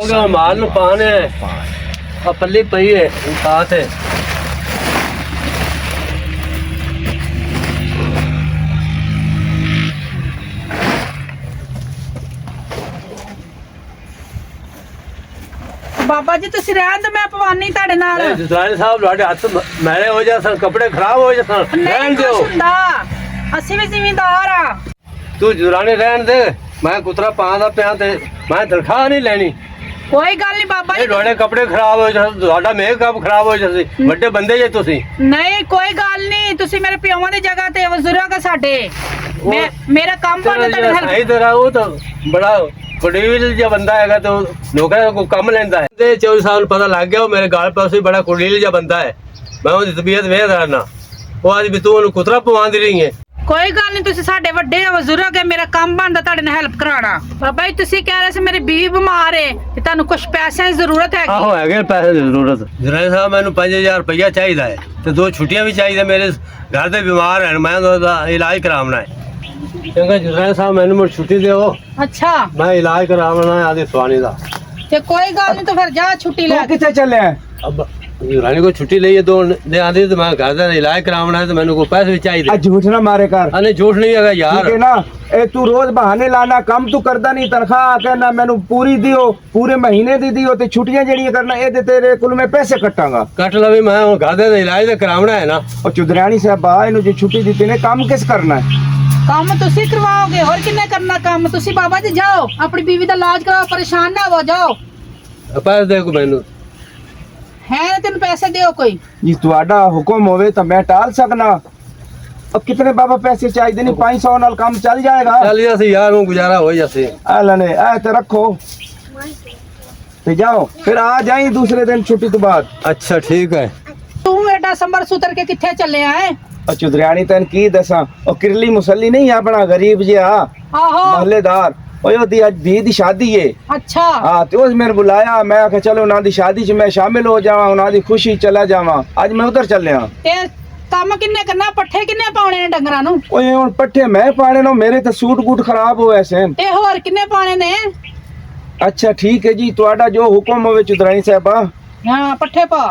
माल पाने पल्ली पई है साथ है। बाबा जी तुसी रहन दो मैं पवानी ਤੁਹਾਡੇ ਨਾਲ ਜਸਰਾਣੀ ਸਾਹਿਬ ਤੁਹਾਡੇ ਹੱਥ ਮੈਲੇ ਹੋ ਜਾਣ ਕੱਪੜੇ ਖਰਾਬ ਹੋ ਜਾਣ ਰਹਿਣ ਦਿਓ ਅਸੀਂ ਵੀ ਜ਼ਿਮੀਂਦਾਰ ਆ ਤੂੰ ਜਸਰਾਣੀ ਰਹਿਣ ਦੇ ਮੈਂ ਕੁਤਰਾ ਪਾਉਂਦਾ ਪਿਆ ਤੇ ਮੈਂ ਤਨਖਾਹ ਨਹੀਂ ਲੈਣੀ ਕੋਈ ਗੱਲ ਨਹੀਂ ਬਾਬਾ ਜੀ ਤੁਹਾਡੇ ਕੱਪੜੇ ਖਰਾਬ ਹੋ ਜਾਣ ਤੁਹਾਡਾ ਮੇਕਅਪ ਖਰਾਬ ਹੋ ਜਾਵੇ ਵੱਡੇ ਬੰਦੇ ਜੇ ਤੁਸੀਂ ਨਹੀਂ ਕੋਈ ਗੱਲ ਨਹੀਂ ਤੁਸੀਂ ਮੇਰੇ ਪਿਓਾਂ ਦੀ ਜਗ੍ਹਾ ਤੇ ਬਜ਼ੁਰਗ ਸਾਡੇ ਮੇਰਾ ਕੰਮ ਪਰ ਤੁਹਾਡੇ ਹੈਲਪ ਇਧਰ ਆਓ ਤਾਂ ਬੜਾ ਕੁੜੀਲ ਜਿਹਾ ਬੰਦਾ ਹੈਗਾ ਤੇ ਲੋਕਾਂ ਕੋ ਕੰਮ ਲੈਂਦਾ ਹੈ ਤੇ 24 ਸਾਲ ਪਤਾ ਲੱਗ ਗਿਆ ਉਹ ਮੇਰੇ ਗਾਲ ਪਾਸੇ ਬੜਾ ਕੁੜੀਲ ਜਿਹਾ ਬੰਦਾ ਹੈ ਮੈਂ ਉਹਦੀ ਤਬੀਅਤ ਵੇਖ ਰਹਾ ਉਹ ਅੱਜ ਵੀ ਤੂੰ ਉਹਨੂੰ ਕੁਤਰਾ ਪਵਾਉਂਦੀ ਰਹੀ ਹੈ ਕੋਈ ਗੱਲ ਨਹੀਂ ਤੁਸੀਂ ਸਾਡੇ ਵੱਡੇ ਬਜ਼ੁਰਗ ਹੈ ਮੇਰਾ ਕੰਮ ਬਣਦਾ ਤੁਹਾਡੇ ਨਾਲ ਹੈਲਪ ਕਰਾਉਣਾ ਬਾਬਾ ਜੀ ਤੁਸੀਂ ਕਹਿ ਰਹੇ ਸੀ ਮੇਰੀ ਬੀਵੀ ਬਿਮਾਰ ਹੈ ਤੇ ਤੁਹਾਨੂੰ ਕੁਝ ਪੈਸਿਆਂ ਦੀ ਜ਼ਰੂਰਤ ਹੈਗੀ ਆਹੋ ਹੈਗੇ ਪੈਸੇ ਦੀ ਜ਼ਰੂਰਤ ਜਨਾਬ ਸਾਹਿਬ ਮੈਨੂੰ 5000 ਰੁਪਇਆ ਚਾਹੀਦਾ ਹੈ ਤੇ 2 ਛੁੱਟੀਆਂ ਵੀ ਚਾਹੀਦਾ ਮੇਰੇ ਘਰ ਦੇ ਬਿਮਾਰ ਹਨ ਮੈਂ ਉਹਦਾ ਇਲਾਜ ਕਰਾਉਣਾ ਹੈ ਚੰਗਾ ਜਨਾਬ ਸਾਹਿਬ ਮੈਨੂੰ ਮੁੜ ਛੁੱਟੀ ਦਿਓ ਅੱਛਾ ਮੈਂ ਇਲਾਜ ਕਰਾਉਣਾ ਹੈ ਆਦੀ ਸਵਾਨੀ ਦਾ ਤੇ ਕੋਈ ਗੱਲ ਨਹੀਂ ਤੂੰ ਫਿਰ ਜਾ ਛੁੱਟੀ ਲੈ ਕਿੱਥੇ ਚੱਲਿਆ अब रानी को छुट्टी ली है दो ने आंधी तो मैं घर का इलाज करावना है तो मैंने को पैसे भी चाहिए झूठ ना मारे कर अरे झूठ नहीं है यार ठीक है ना ए तू रोज बहाने लाना काम तू करदा नहीं तनख्वाह कहना मैनू पूरी दियो पूरे महीने दी दियो ते छुट्टियां जड़ियां करना ए ते तेरे कुल मैं पैसे कटांगा कट लवी मैं घर का इलाज तो करावना है ना और चुदरानी साहब बा इनु जो छुट्टी दी ने काम किस करना है ਕੰਮ ਤੁਸੀਂ ਕਰਵਾਓਗੇ ਹੋਰ ਕਿੰਨੇ ਕਰਨਾ ਕੰਮ ਤੁਸੀਂ ਬਾਬਾ ਜੀ ਜਾਓ ਆਪਣੀ ਬੀਵੀ ਦਾ ਇਲਾਜ ਕਰਾਓ ਪਰੇਸ਼ਾਨ ਨਾ ਹੋ ਜਾਓ पैसे देखो मैनू है तैਨੂੰ पैसे दियो कोई जी तुहाडा हुक्म होवे तो मैं टाल सकना अब कितने बाबा पैसे चाहिए नहीं 500 नाल काम चल जाएगा चल जैसे यार हूँ गुजारा हो जैसे लने ए ते रखो ते जाओ फिर आ जाई दूसरे दिन छुट्टी तो बाद अच्छा ठीक है तू एडा संबर सुतर के किथे चले आए चुदरियानी तेन की दसा ओ किरली मुसल्ली नहीं अपना गरीब जिहा आहो महल्लेदार ओए ओदी अज धी दी शादी है अच्छा हां ते उस मेरे बुलाया मैं आखे चलो ना दी शादी च मैं शामिल हो जावां उना दी खुशी चला जावां आज मैं उधर चलिया ते काम किन्ने करना पट्ठे किन्ने पाने ने डंगरां नु ओए हुन पट्ठे मैं पाने नो मेरे ते सूट बूट खराब होए सेन ते होर किन्ने पाने ने अच्छा ठीक है जी तुहाडा जो हुक्म होवे चुदरानी साहबा हां पट्ठे पा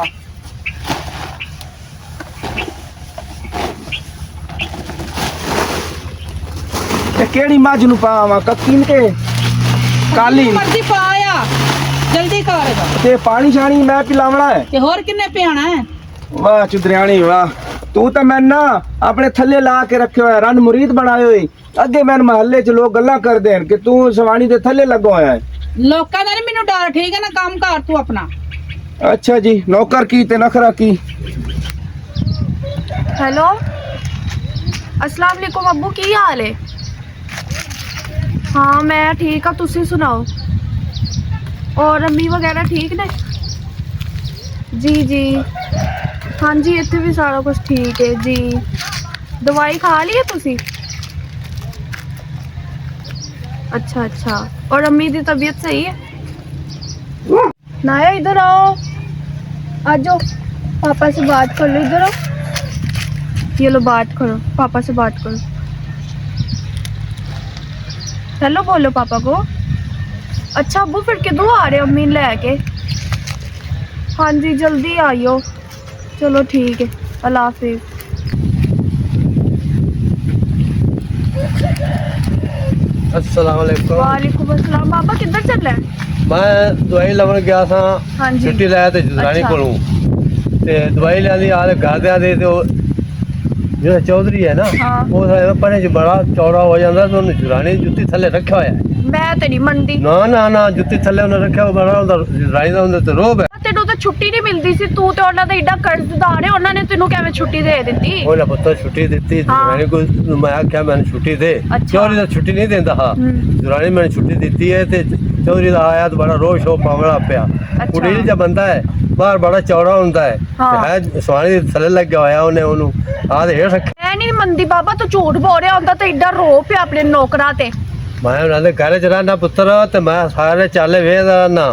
केड़ी मज नु पावां ककीन के काली मर्जी पाया जल्दी करेगा ते पानी शानी मैं पिलावना है ते होर किन्ने पियाना है वाह चुदरियानी वाह तू तो मैं ना अपने थल्ले ला के रखे है रन मुरीद बनाए हुए अगे मैं महल्ले च लोग गल्ला कर देन कि तू सवानी दे थल्ले लगो होया है लोकां दा नहीं मेनू डर ठीक है ना काम कर तू अपना अच्छा जी नौकर की ते नखरा की हेलो अस्सलाम वालेकुम अब्बू की हाल है हाँ मैं ठीक हाँ तुसी सुनाओ और अम्मी वगैरह ठीक ने जी जी हाँ जी इत्थे भी सारा कुछ ठीक है जी दवाई खा ली है तुसी अच्छा अच्छा और अम्मी की तबीयत सही है नाया इधर आओ आ जाओ पापा से बात कर लो इधर आओ ये लो बात करो पापा से बात करो हेलो बोलो पापा को अच्छा अब्बू फिर किदों आ रहे हो अम्मी लैके हाँ जी जल्दी आइयो चलो ठीक है अल्लाह हाफिज अस्सलाम वालेकुम वालेकुम अस्सलाम पापा किधर चल रहे हैं मैं दवाई लवन गया था हाँ जी छुट्टी लाया ते जसरानी अच्छा। कोलों ते दवाई लिया आ घर दे ते जो चौधरी है ना हाँ। वो पने च बड़ा चौड़ा हो जाता तो उन्हें जसरानी जुत्ती थले रखा होया है मैं तो नहीं मनती ना ना ना जुत्ती थले उन्हें रखा हुआ बड़ा जसरानी का उन्हें तो रोब है तेनों तो छुट्टी नहीं मिलती सी तू तो उन्होंने एडा कर्जदार है उन्होंने तेनों किवें छुट्टी दे दी ਉਹਨੇ ਪੁੱਤਰ ਛੁੱਟੀ ਦਿੱਤੀ ਜੁਰਾਨੀ को मैं आख्या मैंने छुट्टी दे अच्छा। चौधरी ਦਾ ਛੁੱਟੀ नहीं देंदा हा ਜੁਰਾਨੀ मैंने छुट्टी ਦਿੱਤੀ है ते चौधरी ਦਾ आया तो बड़ा रोब शोब पावड़ा पिया कुड़ील जा बंदा है बाहर बड़ा चौड़ा ਹੁੰਦਾ है है ਸਵਾਣੀ ਦੇ ਥੱਲੇ ਲੱਗਿਆ ਹੋਇਆ ਉਹਨੇ ਉਹਨੂੰ ਆਹ ਦੇ ਹੇਠ ਰੱਖਿਆ मैं नहीं मनती बाबा तू झूठ बोल रहा होंदा तो एडा रो पिया अपने नौकरां ते मैं ਉਹਨਾਂ ਦੇ ਘਰ ਚ ਰਹਿਣਾ ਪੁੱਤਰ ਤੇ ਮੈਂ ਸਾਰੇ ਚਾਲੇ ਵੇਖਦਾ ਨਾ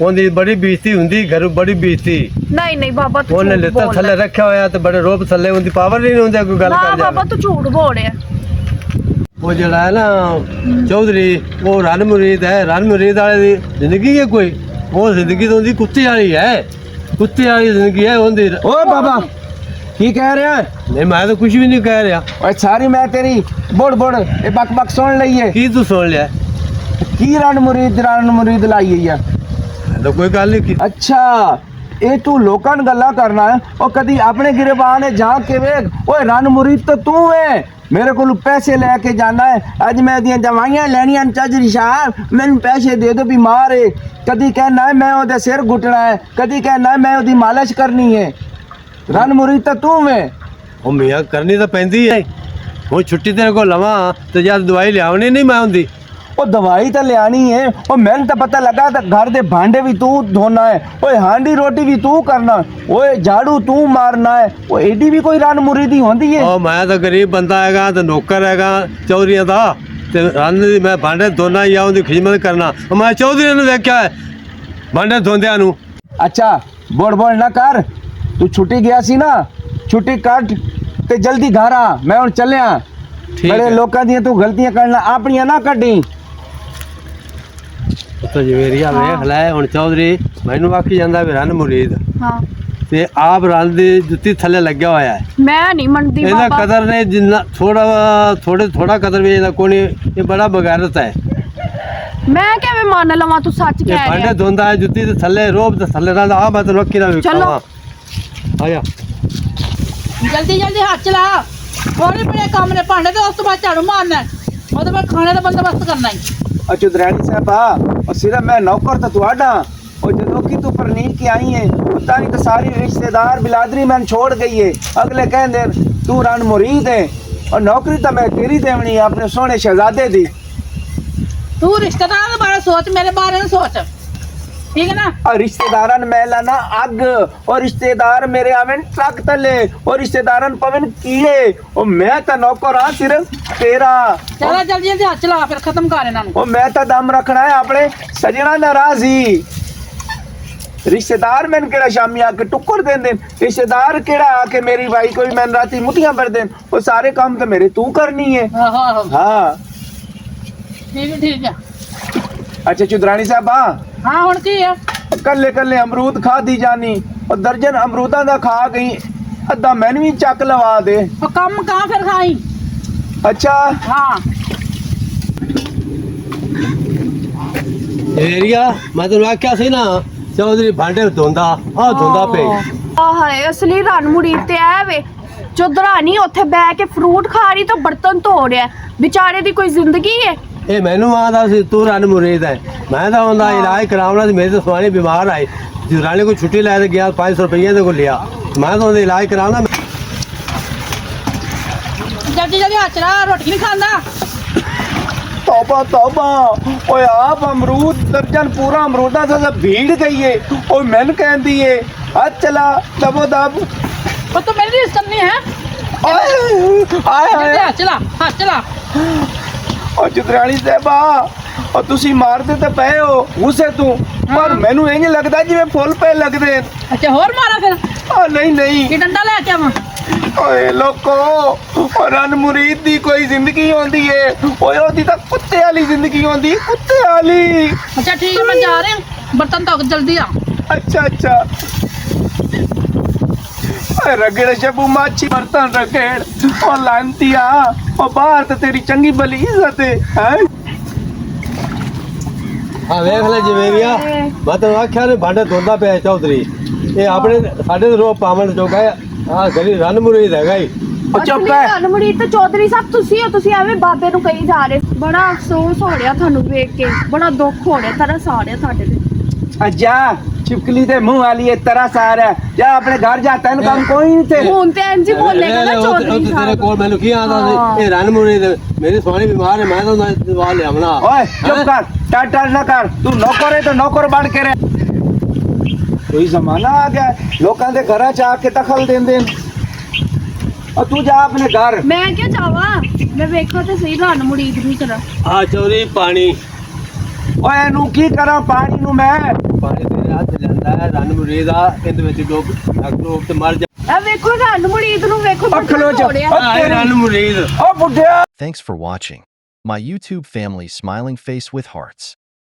ਉਹਦੀ ਬੜੀ ਬੇਇੱਜ਼ਤੀ ਹੁੰਦੀ ਘਰ ਬੜੀ ਬੇਇੱਜ਼ਤੀ नहीं नहीं बाबा तू ਉਹਨੇ झूठ ਲਿੱਤਾ बोल ਥੱਲੇ ਰੱਖਿਆ ਹੋਇਆ ਤੇ ਬੜੇ ਰੋਬ ਥੱਲੇ ਉਹਦੀ ਪਾਵਰ ਨਹੀਂ ਹੁੰਦੀ ਕੋਈ ਗੱਲ ना ਕਰ बाबा ਜਾਵੇ तू झूठ बोल रहा ਉਹ ਜਿਹੜਾ ਹੈ ਨਾ ਚੌਧਰੀ ਉਹ ਰਨ ਮੁਰੀਦ ਹੈ ਰਨ ਮੁਰੀਦ ਵਾਲੇ ਦੀ ਜ਼ਿੰਦਗੀ ਹੈ ਕੋਈ ਉਹ ਜ਼ਿੰਦਗੀ ਤਾਂ ਉਹਦੀ ਕੁੱਤੇ ਵਾਲੀ ਹੈ, ਕੁੱਤੇ ਵਾਲੀ ਜ਼ਿੰਦਗੀ ਹੈ ਉਹਦੀ। ਓਏ ਬਾਬਾ ਕੀ ਕਹਿ ਰਿਹਾ ਹੈ? ਨਹੀਂ ਮੈਂ ਤਾਂ ਕੁਝ ਵੀ ਨਹੀਂ ਕਹਿ ਰਿਹਾ। ਓਏ ਸਾਰੀ ਮੈਂ ਤੇਰੀ ਬੋੜ ਇਹ ਬਕ ਸੁਣ ਲਈਏ। ਕੀ ਤੂੰ ਸੁਣ ਲਿਆ? ਕੀ ਰਣ ਮੁਰੀਦ ਲਾਈ ਹੋਈ ਆ? ਮੈਂ ਤਾਂ ਕੋਈ ਗੱਲ ਨਹੀਂ ਕੀਤੀ। ਅੱਛਾ ਇਹ ਤੂੰ ਲੋਕਾਂ ਨੂੰ ਗੱਲਾਂ ਕਰਨਾ ਹੈ, ਉਹ ਕਦੀ ਆਪਣੇ ਗਿਰਬਾਨ ਨੇ ਜਾ ਕੇ ਵੇਖ। ਓਏ ਰਣ ਮੁਰੀਦ ਤਾਂ ਤੂੰ ਹੈ। ਮੇਰੇ ਕੋਲ ਪੈਸੇ ਲੈ ਕੇ ਜਾਣਾ ਹੈ, ਅੱਜ ਮੈਂ ਦੀਆਂ ਦਵਾਈਆਂ ਲੈਣੀਆਂ ਚਾਚੀ ਸਾਹਿਬ ਮੈਨੂੰ ਪੈਸੇ ਦੇ ਦਿਓ, ਬਿਮਾਰ ਹੈ। ਕਦੀ ਕਹਿਣਾ ਹੈ ਮੈਂ ਉਹਦੇ ਸਿਰ ਘੁੱਟਣਾ ਹੈ, ਕਦੀ ਕਹਿਣਾ ਹੈ ਮੈਂ ਉਹਦੀ ਮਾਲਿਸ਼ ਕਰਨੀ ਹੈ। ਰਣ ਮੁਰੀਦ ਤਾਂ ਤੂੰ ਹੈ। ਉਹ ਮੀਆਂ ਕਰਨੀ ਤਾਂ ਪੈਂਦੀ ਹੈ। ਹੁਣ ਛੁੱਟੀ ਤੇਰੇ ਕੋਲ ਲਵਾਂ ਤੇ ਜਦ ਦਵਾਈ ਲਿਆਉਣੀ ਨਹੀਂ ਮੈਂ ਹੁੰਦੀ। ਉਹ ਦਵਾਈ ਤਾਂ ਲਿਆਣੀ ਹੈ। ਉਹ ਮੈਨੂੰ ਤਾਂ ਪਤਾ ਲੱਗਾ ਤਾਂ ਘਰ ਦੇ ਭਾਂਡੇ ਵੀ ਤੂੰ ਧੋਣਾ ਹੈ, ਓਏ ਹਾਂਡੀ ਰੋਟੀ ਵੀ ਤੂੰ ਕਰਨਾ, ਓਏ ਝਾੜੂ ਤੂੰ ਮਾਰਨਾ ਹੈ। ਉਹ ਏਡੀ ਵੀ ਕੋਈ ਰਣ ਮੁਰੀਦੀ ਹੁੰਦੀ ਹੈ? ਉਹ ਮੈਂ ਤਾਂ ਗਰੀਬ ਬੰਦਾ ਹੈਗਾ ਤੇ ਨੌਕਰ ਹੈਗਾ ਚੌਧਰੀਆਂ ਦਾ, ਤੇ ਰੰਨ ਦੀ ਮੈਂ ਭਾਂਡੇ ਧੋਣਾ ਜਾਂ ਉਹਦੀ ਖਿਦਮਤ ਕਰਨਾ। ਮੈਂ ਚੌਧਰੀਆਂ ਨੂੰ ਵੇਖਿਆ ਹੈ ਭਾਂਡੇ ਧੋਂਦਿਆਂ ਨੂੰ। ਅੱਛਾ ਬੋਲ ਨਾ ਕਰ, ਤੂੰ ਛੁੱਟੀ ਗਿਆ ਸੀ ਨਾ, ਛੁੱਟੀ ਕੱਟ ਤੇ ਜਲਦੀ ਘਰ ਆ, ਮੈਂ ਹੁਣ ਚੱਲਿਆ। ਠੀਕ ਬੜੇ ਹੈ। ਲੋਕਾਂ ਦੀਆਂ ਤੂੰ ਗਲਤੀਆਂ ਕਰਨਾ, ਆਪਣੀਆਂ ਨਾ ਕੱਢੀ। ਉੱਤੋਂ ਜਵੇਰੀਆ ਵੇਖ ਲੈ। ਹੁਣ ਚੌਧਰੀ ਮੈਨੂੰ ਆਖੀ ਜਾਂਦਾ ਵੀ ਰੰਨ ਮੁਰੀਦ, ਹਾਂ ਤੇ ਆਪ ਰੰਨ ਦੀ ਜੁੱਤੀ ਥੱਲੇ ਲੱਗਿਆ ਹੋਇਆ ਹੈ। ਮੈਂ ਨਹੀਂ ਮੰਨਦੀ ਇਹਦਾ ਬਾਬਾ। ਕਦਰ ਨੇ ਜਿੰਨਾ ਥੋੜਾ ਕਦਰ ਵੀ ਇਹਦਾ ਕੋਈ ਨਹੀਂ। ਇਹ ਬੜਾ ਬਗੈਰਤ ਹੈ। ਮੈਂ ਕਿਵੇਂ ਮੰਨ ਲਵਾਂ, ਤੂੰ ਸੱਚ ਇਹ ਕਹਿ ਰਿਹਾ। ਭਾਂਡੇ ਧੋਂਦਾ ਹੈ ਜੁੱਤੀ ਦੇ ਥੱਲੇ, ਰੋਬ ਤੇ ਥੱਲੇ ਰਹਿੰਦਾ। ਆ ਮੈਂ ਤੈਨੂੰ ਅੱਖੀ ਨਾਲ ਚਲੋ। ਵੇਖਾਂ। ਆਇਆ ਜਲਦੀ ਜਲਦੀ ਹੱਥ ਚਲਾ, ਥੋੜੇ ਬੜੇ ਕੰਮ ਨੇ ਭਾਂਡੇ ਤੇ ਉਸ ਤੋਂ ਬਾਅਦ ਝਾੜੂ ਮਾਰਨਾ ਹੈ। ਉਹਦੇ ਬਾਅਦ ਖਾਣੇ ਦਾ ਬੰਦੋਬਸਤ ਕਰਨਾ ਹੈ। ਅੱਛਾ ਦਰਿਆਣੀ ਸਾਹਿਬਾ, ਉਹ ਸਿਰਫ ਮੈਂ ਨੌਕਰ ਤਾਂ ਤੁਹਾਡਾ। ਉਹ ਜਦੋਂ ਕਿ ਤੂੰ ਪਰਨੀਤ ਕੇ ਆਈ ਹੈ ਤਾਂ ਨਹੀਂ ਤਾਂ ਸਾਰੀ ਰਿਸ਼ਤੇਦਾਰ ਬਿਲਾਦਰੀ ਮੈਂ ਛੋੜ ਗਈ ਹੈ। ਅਗਲੇ ਕਹਿੰਦੇ ਤੂੰ ਰਣ ਮੁਰੀਦ ਹੈ, और नौकरी तो मैं तेरी देवनी है अपने सोने शहजादे दी। तू रिश्तेदार के बारे सोच, मेरे बारे में सोच, ठीक है ना। और रिश्तेदारन मैं लाना अग, और रिश्तेदार मेरे आवन ट्रक तले, और रिश्तेदारन पवन कीड़े, और मैं तो नौकर हाँ सिर्फ तेरा। चला जल्दी जल्दी हाथ चला, फिर खत्म कर इन्हां नूं। और मैं तो दम रखना है अपने सजना नाराज ही। रिश्तेदार मैंने केड़ा शामी आके टुक्कर दें देन, रिश्तेदार केड़ा आके मेरी भाई कोई मैंने राती मुठियां भर देन, वो सारे काम तो मेरे तू करनी है। आहो हाँ ठीक है। अच्छा चुदरानी साहब हाँ हाँ हुण की है, कल्ले कल्ले अमरूद खा दी जानी, और दर्जन अमरूदा दा खा गई, अद्धा मैंने भी चक लवा दे। और कम कहाँ फिर खाई। अच्छा हाँ एरिया मैं तेन आख्या सी ना चौधरी भांडे धोंदा आ धोंदा पे। ਹਾਏ ਅਸਲੀ ਰਣ ਮੁਰੀਦ ਤੇ ਐ ਵੇ ਜੋ ਦਰਾਨੀ ਉੱਥੇ ਬੈ ਕੇ ਫਰੂਟ ਖਾ ਰਹੀ ਤਾਂ ਬਰਤਨ ਧੋ ਰਿਹਾ, ਵਿਚਾਰੇ ਦੀ ਕੋਈ ਜ਼ਿੰਦਗੀ ਹੈ। ਇਹ ਮੈਨੂੰ ਆਂਦਾ ਸੀ ਤੂੰ ਰਣ ਮੁਰੀਦ ਹੈ, ਮੈਂ ਤਾਂ ਉਹਦਾ ਇਲਾਜ ਕਰਾਉਣਾ ਸੀ। ਮੇਰੇ ਤਾਂ ਸਵਾਣੀ ਬਿਮਾਰ ਆਏ, ਜੁਰਾਨੀ को छुट्टी ਲੈ ਕੇ ਗਿਆ, 500 रुपये ਦੇ ਕੋ ਲਿਆ, ਮੈਂ ਤਾਂ ਉਹਦਾ ਇਲਾਜ ਕਰਾਉਣਾ। जल्दी जल्दी हाथ चला, रोटी नहीं खांदा। तौबा तौबा, ओए आप अमरूद दर्जन पूरा अमरूदा से सब भीड़ गई है, और मैंने कह दिए हाथ चला दबो दब। और तो मेरी रिश्त करनी है। आए आए जल्दी आए हाथ चला, हाथ चला। और चुदरानी साहबा, और तुसी मारते तो पे हो उसे तू, पर मैनू इंज लगदा जिवें फुल पे लगदे। अच्छा होर मारा फिर, नहीं नहीं ये डंडा लेके आवां। ओए लोको, और रन मुरीद दी कोई जिंदगी होंदी है, ओए ओदी तां कुत्ते वाली जिंदगी होंदी, कुत्ते वाली। अच्छा ठीक है, मैं जा रही हूँ, बर्तन धो के जल्दी आ। अच्छा अच्छा ओए रगड़ शबू माछी बर्तन रगड़, और लांतिया, और बाहर तो तेरी चंगी भली इज्जत है हैं? ਹਾਂ ਵੇਖ ਲੈ ਜਵੇਰੀਆ, ਮੈਂ ਤੈਨੂੰ ਆਖਿਆ ਨੇ ਭਾਂਡੇ ਧੋਂਦਾ ਪਿਆ ਚੌਧਰੀ। ਇਹ ਆਪਣੇ ਸਾਡੇ ਰੋ ਪਾਵਨ ਜੋਗਾ ਆ ਗਲੀ ਰਣ ਮੁਰੀਦ ਹੈਗਾ ਹੀ। ਉਹ ਚੁੱਪ ਅਸਲੀ ਹੈ। ਰਣ ਮੁਰੀਦ ਤੇ ਚੌਧਰੀ ਸਾਹਿਬ ਤੁਸੀਂ ਹੋ, ਤੁਸੀਂ ਐਵੇਂ ਬਾਬੇ ਨੂੰ ਕਹੀ ਜਾ ਰਹੇ। ਬੜਾ ਅਫਸੋਸ ਹੋ ਰਿਹਾ ਤੁਹਾਨੂੰ ਵੇਖ ਕੇ, ਬੜਾ ਦੁੱਖ ਹੋ ਰਿਹਾ, ਤਰਸ ਆ ਰਿਹਾ ਤੁਹਾਡੇ ਤੇ। अच्छा छिपकली दे मुंह वाली है तरस आ रहा है, जा अपने घर जा, तेन काम कोई नहीं थे। ਹੁਣ ਤੇ ਇੰਜ ਹੀ ਬੋਲੇਗਾ ਨਾ ਚੌਧਰੀ ਤੇਰੇ ਸਾਹਿਬ। ਕੋਲ ਮੈਨੂੰ ਕੀ ਆਂਦਾ ਸੀ ਇਹ ਰਣ ਮੁਰੀਦ, ਮੇਰੀ ਸਵਾਣੀ ਬਿਮਾਰ ਹੈ, ਮੈਂ ਤਾਂ ਉਹਦਾ ਦਵਾ ਲਿਆਵਣਾ। ओए चुप कर, टाटा ना कर, तू नौकर है तो नौकर बन के रह। कोई जमाना आ गया लोगों के घर च आके दखल देंदे, और तू जा अपने घर। ਮੈਂ ਕਿਉਂ ਜਾਵਾਂ, ਮੈਂ ਵੇਖੋ ਤੇ ਸਹੀ ਰਣ ਮੁਰੀਦ ਨੂੰ ਕਰਾਂ। ਆ ਚੌਧਰੀ ਪਾਣੀ ओए नू की करा पानी नू मैं? ਪਾਣੀ ਤੇਰੇ ਹੱਥ ਜਾਂਦਾ ਹੈ, ਰਣ ਮੁਰੀਦ ਆ, ਇਹਦੇ ਵਿੱਚ ਡੋਬ ਡੋਬ ਤੇ ਮਰ ਜਾ। ਇਹ ਵੇਖੋ ਰਣ ਮੁਰੀਦ ਨੂੰ ਵੇਖੋ, ਅੱਖ ਲੋ ਬਰਤਨ ਧੋ ਰਿਹਾ। ਆ ਰਣ ਮੁਰੀਦ। ओ बुढ़िया। Thanks for watching. My YouTube family smiling face with hearts.